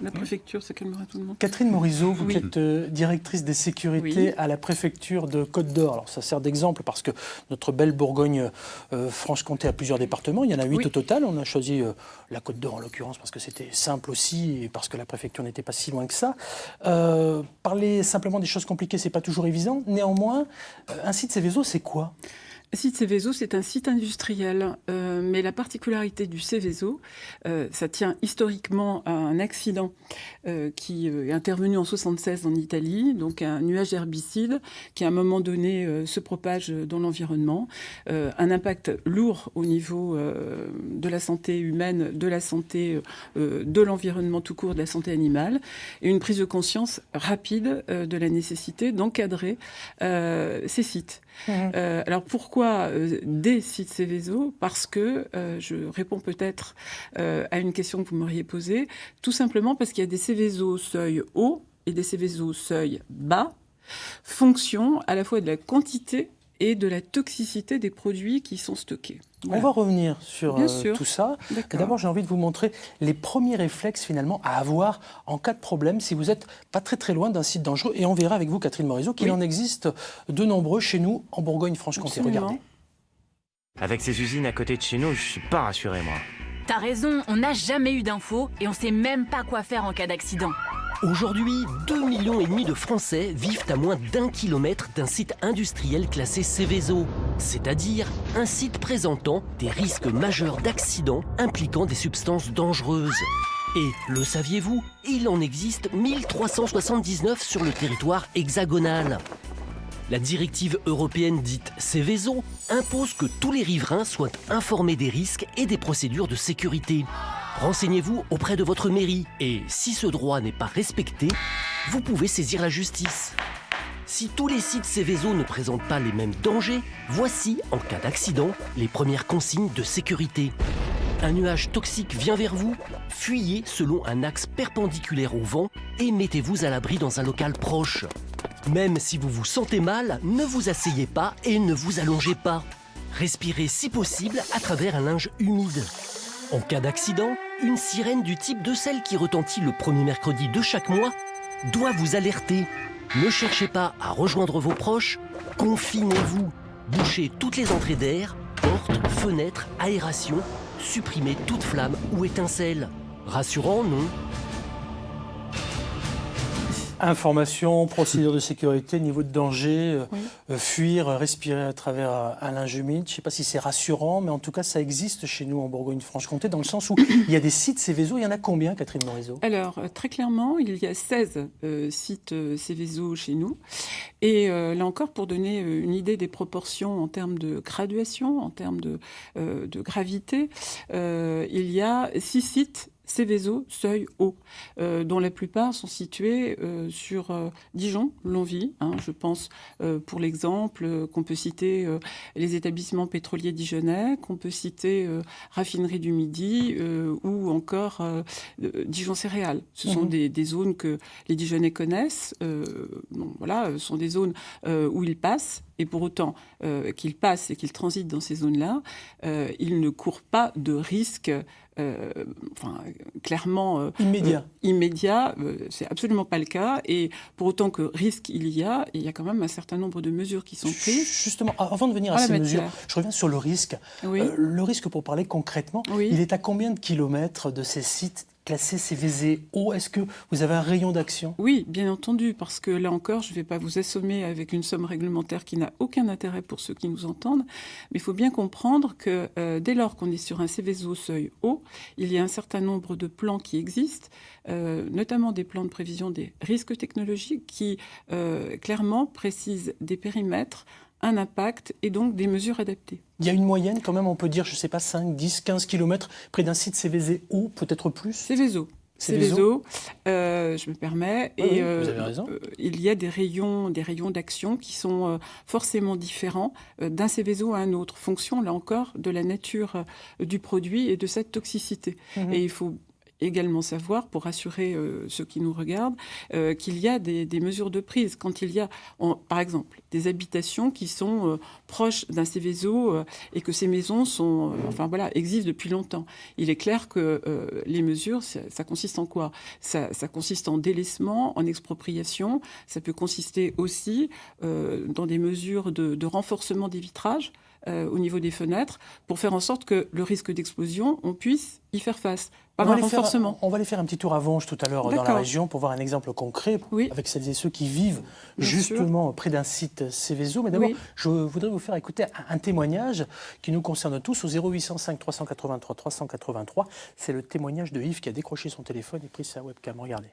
la préfecture, ça calmera tout le monde. Catherine Morizot, vous Oui. êtes directrice des sécurités Oui. à la préfecture de Côte-d'Or. Alors ça sert d'exemple parce que notre belle Bourgogne Franche-Comté a plusieurs départements. Il y en a 8 Oui. au total. On a choisi la Côte-d'Or en l'occurrence parce que c'était simple aussi et parce que la préfecture n'était pas si loin que ça. Parler simplement des choses compliquées, c'est pas toujours évident. Néanmoins, un site Seveso, c'est quoi ? Site Seveso, c'est un site industriel, mais la particularité du Seveso, ça tient historiquement à un accident qui est intervenu en 1976 en Italie, donc un nuage herbicide qui à un moment donné se propage dans l'environnement, un impact lourd au niveau de la santé humaine, de la santé de l'environnement tout court, de la santé animale, et une prise de conscience rapide de la nécessité d'encadrer ces sites. Alors pourquoi des sites Seveso ? Parce que, je réponds peut-être à une question que vous m'auriez posée, tout simplement parce qu'il y a des Seveso seuil haut et des Seveso seuil bas, fonction à la fois de la quantité et de la toxicité des produits qui sont stockés. Voilà. On va revenir sur Bien sûr. tout ça. D'accord. D'abord, j'ai envie de vous montrer les premiers réflexes finalement à avoir en cas de problème si vous n'êtes pas très très loin d'un site dangereux. Et on verra avec vous, Catherine Morizot, qu'il Oui. en existe de nombreux chez nous en Bourgogne-Franche-Comté. Absolument. Regardez. Avec ces usines à côté de chez nous, je suis pas rassuré, moi. T'as raison, on n'a jamais eu d'infos et on sait même pas quoi faire en cas d'accident. Aujourd'hui, 2,5 millions de Français vivent à moins d'1 kilomètre d'un site industriel classé Seveso, c'est-à-dire un site présentant des risques majeurs d'accidents impliquant des substances dangereuses. Et, le saviez-vous, il en existe 1379 sur le territoire hexagonal. La directive européenne dite Seveso impose que tous les riverains soient informés des risques et des procédures de sécurité. Renseignez-vous auprès de votre mairie et si ce droit n'est pas respecté, vous pouvez saisir la justice. Si tous les sites Seveso ne présentent pas les mêmes dangers, voici, en cas d'accident, les premières consignes de sécurité. Un nuage toxique vient vers vous, fuyez selon un axe perpendiculaire au vent et mettez-vous à l'abri dans un local proche. Même si vous vous sentez mal, ne vous asseyez pas et ne vous allongez pas. Respirez si possible à travers un linge humide. En cas d'accident, une sirène du type de celle qui retentit le premier mercredi de chaque mois doit vous alerter. Ne cherchez pas à rejoindre vos proches, confinez-vous. Bouchez toutes les entrées d'air, portes, fenêtres, aération, supprimez toute flamme ou étincelle. Rassurant, non ? Information, procédure de sécurité, niveau de danger, Oui. fuir, respirer à travers un linge humide. Je ne sais pas si c'est rassurant, mais en tout cas, ça existe chez nous en Bourgogne-Franche-Comté, dans le sens où il y a des sites Seveso. Il y en a combien, Catherine Morizot ? Alors, très clairement, il y a 16 sites Seveso chez nous. Et là encore, pour donner une idée des proportions en termes de graduation, en termes de gravité, il y a 6 sites Seveso seuil haut, dont la plupart sont situés sur Dijon, Longwy. Je pense, pour l'exemple, qu'on peut citer les établissements pétroliers dijonnais, qu'on peut citer Raffinerie du Midi ou encore Dijon Céréales. Ce sont des zones que les Dijonnais connaissent. Bon, voilà, ce sont des zones où ils passent. Et pour autant qu'ils passent et qu'ils transitent dans ces zones-là, ils ne courent pas de risques clairement immédiat, c'est absolument pas le cas. Et pour autant que risque il y a quand même un certain nombre de mesures qui sont prises. Justement, avant de venir à ces mesures, je reviens sur le risque. Oui. Le risque, pour parler concrètement, Oui. il est à combien de kilomètres de ces sites classés Seveso ? Est-ce que vous avez un rayon d'action ? Oui, bien entendu, parce que là encore, je ne vais pas vous assommer avec une somme réglementaire qui n'a aucun intérêt pour ceux qui nous entendent, mais il faut bien comprendre que dès lors qu'on est sur un Seveso seuil haut, il y a un certain nombre de plans qui existent, notamment des plans de prévision des risques technologiques qui clairement précisent des périmètres, un impact et donc des mesures adaptées. Il y a une moyenne quand même, on peut dire, je ne sais pas, 5, 10, 15 kilomètres près d'un site Seveso, peut-être plus ? Seveso, je me permets. Oui, et vous avez raison. Il y a des rayons d'action qui sont forcément différents d'un Seveso à un autre, fonction, là encore, de la nature du produit et de sa toxicité. Et il faut également savoir, pour rassurer ceux qui nous regardent, qu'il y a des mesures de prise. Quand il y a, par exemple, des habitations qui sont proches d'un Céveso et que ces maisons sont, existent depuis longtemps. Il est clair que les mesures, ça consiste en quoi ? Ça consiste en délaissement, en expropriation. Ça peut consister aussi dans des mesures de renforcement des vitrages au niveau des fenêtres, pour faire en sorte que le risque d'explosion, on puisse y faire face par un renforcement. On va aller faire un petit tour à Vonge tout à l'heure dans la région pour voir un exemple concret avec celles et ceux qui vivent justement près d'un site Céveso. Mais d'abord, je voudrais vous faire écouter un témoignage qui nous concerne tous au 0805 383 383. C'est le témoignage de Yves qui a décroché son téléphone et pris sa webcam. Regardez.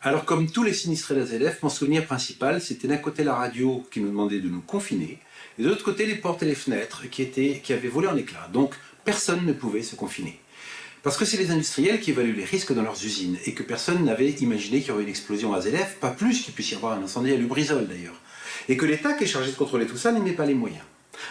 Alors, comme tous les sinistrés d'AZF, mon souvenir principal, c'était d'un côté la radio qui nous demandait de nous confiner, et de l'autre côté les portes et les fenêtres qui avaient volé en éclats. Donc, personne ne pouvait se confiner. Parce que c'est les industriels qui évaluent les risques dans leurs usines, et que personne n'avait imaginé qu'il y aurait une explosion à AZF, pas plus qu'il puisse y avoir un incendie à Lubrizol d'ailleurs. Et que l'État qui est chargé de contrôler tout ça n'y met pas les moyens.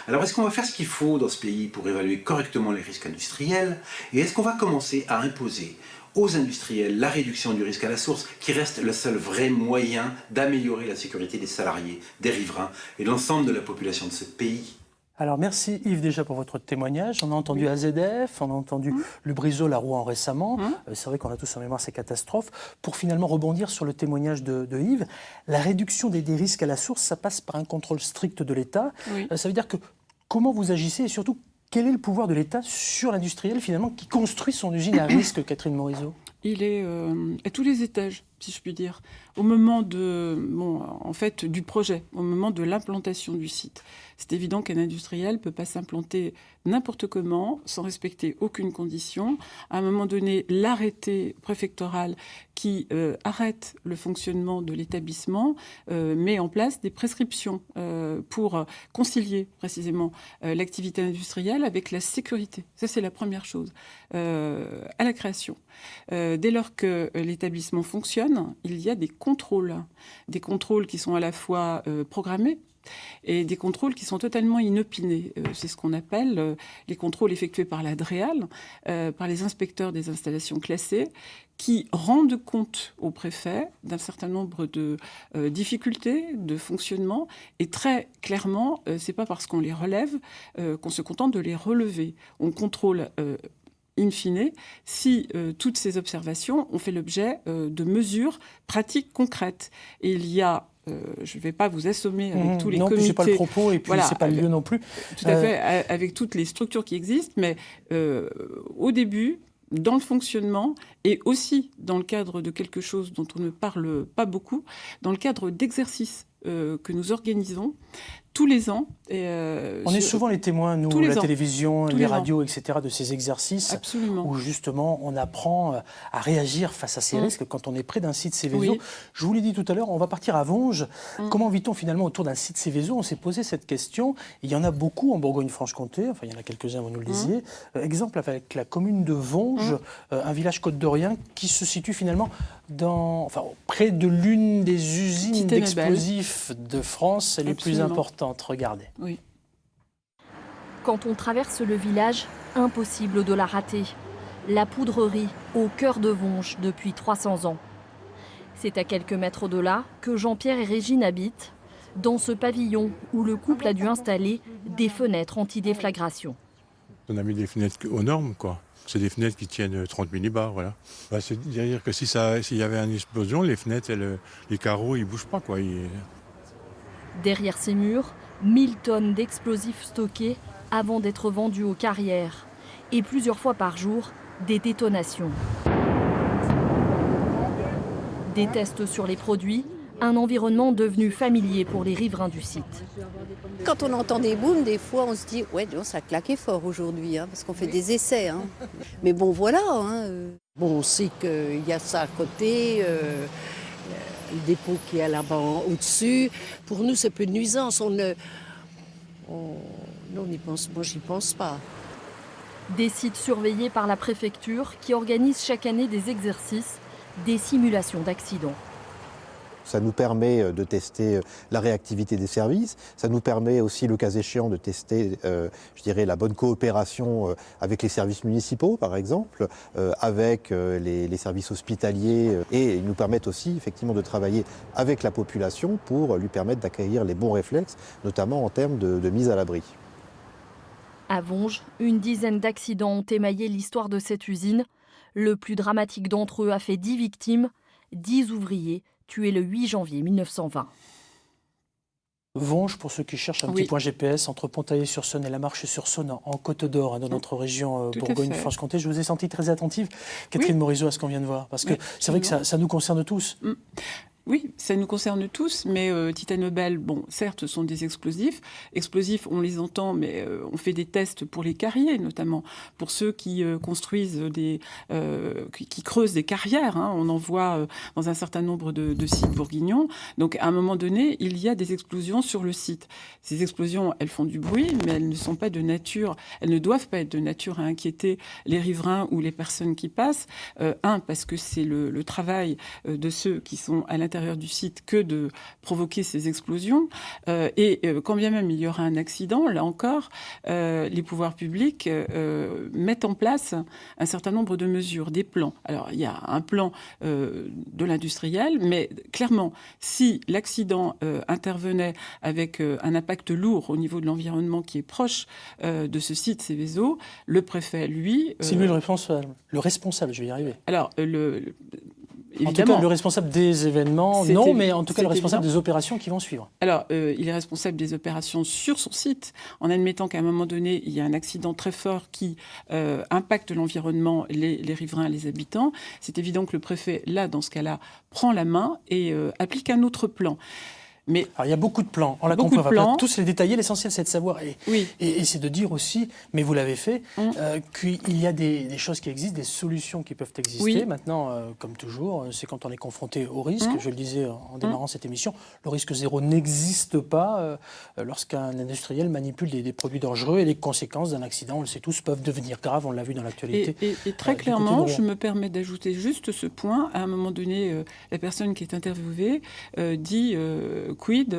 Alors, est-ce qu'on va faire ce qu'il faut dans ce pays pour évaluer correctement les risques industriels, et est-ce qu'on va commencer à imposer aux industriels la réduction du risque à la source, qui reste le seul vrai moyen d'améliorer la sécurité des salariés, des riverains et de l'ensemble de la population de ce pays? Alors merci Yves déjà pour votre témoignage. On a entendu AZF, on a entendu Lubrizol à Rouen récemment. C'est vrai qu'on a tous en mémoire ces catastrophes. Pour finalement rebondir sur le témoignage de Yves, la réduction des risques à la source, ça passe par un contrôle strict de l'État. Ça veut dire que comment vous agissez et surtout quel est le pouvoir de l'État sur l'industriel finalement qui construit son usine à risque, Catherine Morisot? Il est à tous les étages, si je puis dire. Au moment du projet, au moment de l'implantation du site. C'est évident qu'un industriel ne peut pas s'implanter n'importe comment, sans respecter aucune condition. À un moment donné, l'arrêté préfectoral qui arrête le fonctionnement de l'établissement met en place des prescriptions pour concilier précisément l'activité industrielle avec la sécurité. Ça, c'est la première chose. À la création. Dès lors que l'établissement fonctionne, il y a des contrôles qui sont à la fois programmés et des contrôles qui sont totalement inopinés. C'est ce qu'on appelle les contrôles effectués par la DREAL, par les inspecteurs des installations classées, qui rendent compte au préfet d'un certain nombre de difficultés de fonctionnement. Et très clairement, c'est pas parce qu'on les relève qu'on se contente de les relever. On contrôle in fine, si toutes ces observations ont fait l'objet de mesures pratiques concrètes. Et il y a, je ne vais pas vous assommer avec tous les comités... Non, c'est pas le propos et puis c'est pas le lieu non plus. Tout à fait, avec toutes les structures qui existent, mais au début, dans le fonctionnement et aussi dans le cadre de quelque chose dont on ne parle pas beaucoup, dans le cadre d'exercices que nous organisons tous les ans. On est souvent les témoins, nous, la télévision, les radios, etc., de ces exercices. Absolument. Où justement on apprend à réagir face à ces risques quand on est près d'un site Céveso. Je vous l'ai dit tout à l'heure, on va partir à Vonge. Comment vit-on finalement autour d'un site Céveso? On s'est posé cette question. Il y en a beaucoup en Bourgogne-Franche-Comté, enfin il y en a quelques-uns, vous nous le disiez. Exemple avec la commune de Vonge, un village côte-dorien qui se situe finalement près de l'une des usines d'explosifs de France les plus importantes. Regardez. Oui. Quand on traverse le village, impossible de la rater. La poudrerie, au cœur de Vonge depuis 300 ans. C'est à quelques mètres de là que Jean-Pierre et Régine habitent, dans ce pavillon où le couple a dû installer des fenêtres anti-déflagration. On a mis des fenêtres aux normes, quoi. C'est des fenêtres qui tiennent 30 millibars, voilà. C'est-à-dire que s'il y avait une explosion, les fenêtres, les carreaux, ils ne bougent pas, quoi. Derrière ces murs, 1000 tonnes d'explosifs stockés avant d'être vendus aux carrières. Et plusieurs fois par jour, des détonations. Des tests sur les produits, un environnement devenu familier pour les riverains du site. Quand on entend des booms, des fois on se dit « ouais, ça a claqué fort aujourd'hui, parce qu'on fait des essais. Hein. » Mais bon, voilà. Bon, on sait qu'il y a ça à côté, le dépôt qui est là-bas au-dessus. Pour nous, c'est peu de nuisance. On y pense, moi, j'y pense pas. Des sites surveillés par la préfecture qui organise chaque année des exercices, des simulations d'accidents. Ça nous permet de tester la réactivité des services, ça nous permet aussi, le cas échéant, de tester, je dirais, la bonne coopération avec les services municipaux, par exemple, avec les services hospitaliers, et ils nous permettent aussi, effectivement, de travailler avec la population pour lui permettre d'acquérir les bons réflexes, notamment en termes de mise à l'abri. À Vonges, une dizaine d'accidents ont émaillé l'histoire de cette usine. Le plus dramatique d'entre eux a fait 10 victimes, 10 ouvriers tués le 8 janvier 1920. Vonges, pour ceux qui cherchent un petit point GPS, entre Pontaillé-sur-Saône et La Marche-sur-Saône, en Côte d'Or, dans notre région Bourgogne-Franche-Comté. Je vous ai senti très attentive, Catherine Morisot, à ce qu'on vient de voir, parce que c'est vrai que ça nous concerne tous. Oui, ça nous concerne tous, mais Titanobel, bon, certes, ce sont des explosifs. Explosifs, on les entend, mais on fait des tests pour les carriers, notamment pour ceux qui construisent qui creusent des carrières. Hein. On en voit dans un certain nombre de sites bourguignons. Donc, à un moment donné, il y a des explosions sur le site. Ces explosions, elles font du bruit, mais elles ne sont pas de nature, elles ne doivent pas être de nature à inquiéter les riverains ou les personnes qui passent. Parce que c'est le travail de ceux qui sont à l'intérieur du site que de provoquer ces explosions. Quand bien même il y aura un accident, là encore, les pouvoirs publics mettent en place un certain nombre de mesures, des plans. Alors, il y a un plan de l'industriel, mais clairement, si l'accident intervenait avec un impact lourd au niveau de l'environnement qui est proche de ce site Seveso, le préfet, lui... C'est lui le responsable, je vais y arriver. Alors, en tout cas, le responsable des événements, non, mais en tout cas le responsable évident. des opérations qui vont suivre. Alors, il est responsable des opérations sur son site, en admettant qu'à un moment donné, il y a un accident très fort qui impacte l'environnement, les riverains, les habitants. C'est évident que le préfet, là, dans ce cas-là, prend la main et applique un autre plan. Mais alors, il y a beaucoup de plans, on l'a compris, on va pas tous les détailler, l'essentiel c'est de savoir, et c'est de dire aussi, mais vous l'avez fait, qu'il y a des choses qui existent, des solutions qui peuvent exister. Maintenant, comme toujours, c'est quand on est confronté au risque, je le disais en démarrant cette émission, le risque zéro n'existe pas lorsqu'un industriel manipule des produits dangereux, et les conséquences d'un accident, on le sait tous, peuvent devenir graves, on l'a vu dans l'actualité. Et très clairement, je me permets d'ajouter juste ce point, à un moment donné, la personne qui est interviewée dit... quid,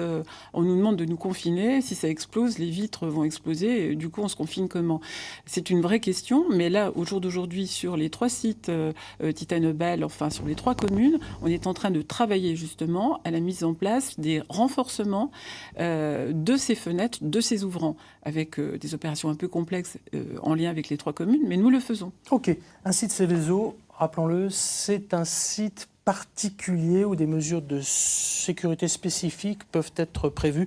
on nous demande de nous confiner, si ça explose, les vitres vont exploser, et du coup on se confine comment? C'est une vraie question, mais là, au jour d'aujourd'hui, sur les 3 sites Titanobel, enfin sur les 3 communes, on est en train de travailler justement à la mise en place des renforcements de ces fenêtres, de ces ouvrants, avec des opérations un peu complexes en lien avec les 3 communes, mais nous le faisons. Ok, un site Seveso, rappelons-le, c'est un site particulier où des mesures de sécurité spécifiques peuvent être prévues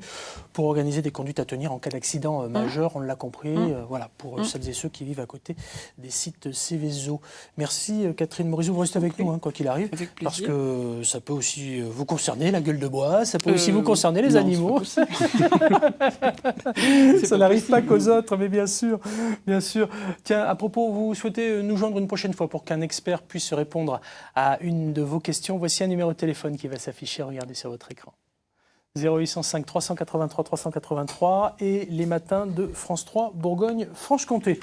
pour organiser des conduites à tenir en cas d'accident majeur, on l'a compris, voilà, pour celles et ceux qui vivent à côté des sites Seveso. Merci Catherine Morisot, vous restez avec nous, quoi qu'il arrive, parce que ça peut aussi vous concerner, la gueule de bois, ça peut aussi vous concerner, les animaux. Ça n'arrive pas qu'aux autres, mais bien sûr, bien sûr. Tiens, à propos, vous souhaitez nous joindre une prochaine fois pour qu'un expert puisse répondre à une de vos questions. Voici un numéro de téléphone qui va s'afficher, regardez sur votre écran. 0805 383 383 et les matins de France 3 Bourgogne-Franche-Comté.